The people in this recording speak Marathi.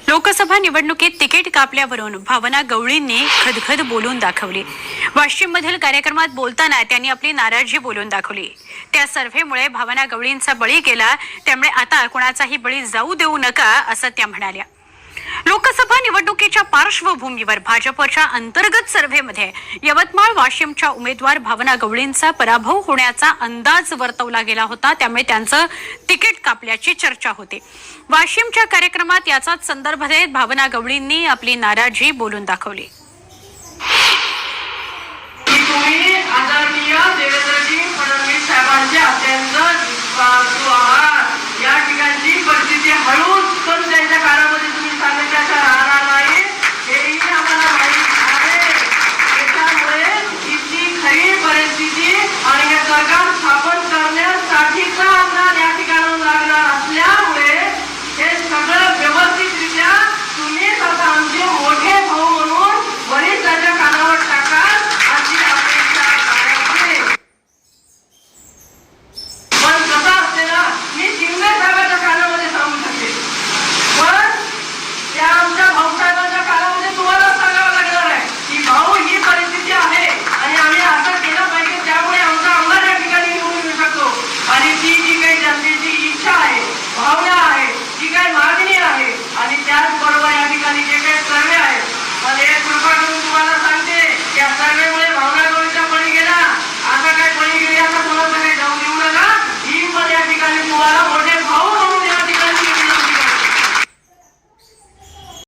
लोकसभा निवडणुकीत तिकीट कापल्यावरून भावना गवळींनी खदखद बोलून दाखवली। वाशिममधील कार्यक्रमात बोलताना त्यांनी आपली नाराजी बोलून दाखवली। त्या सर्व्हेमुळे भावना गवळींचा बळी गेला, त्यामुळे आता कोणाचाही बळी जाऊ देऊ नका असं त्या म्हणाल्या। लोकसभा निवडणुकीच्या पार्श्वभूमीवर भाजपच्या अंतर्गत सर्व्हेमध्ये यवतमाळ वाशिमच्या उमेदवार भावना गवळींचा पराभव होण्याचा अंदाज वर्तवला गेला होता, त्यामुळे त्यांचं तिकीट कापल्याची चर्चा होती। वाशिमच्या कार्यक्रमात याचाच संदर्भ देत भावना गवळींनी आपली नाराजी बोलून दाखवली। तुम्ही आदरणीय देवेंद्रजी फडणवीस साहेबांचे अत्यंत विश्वासू आहात।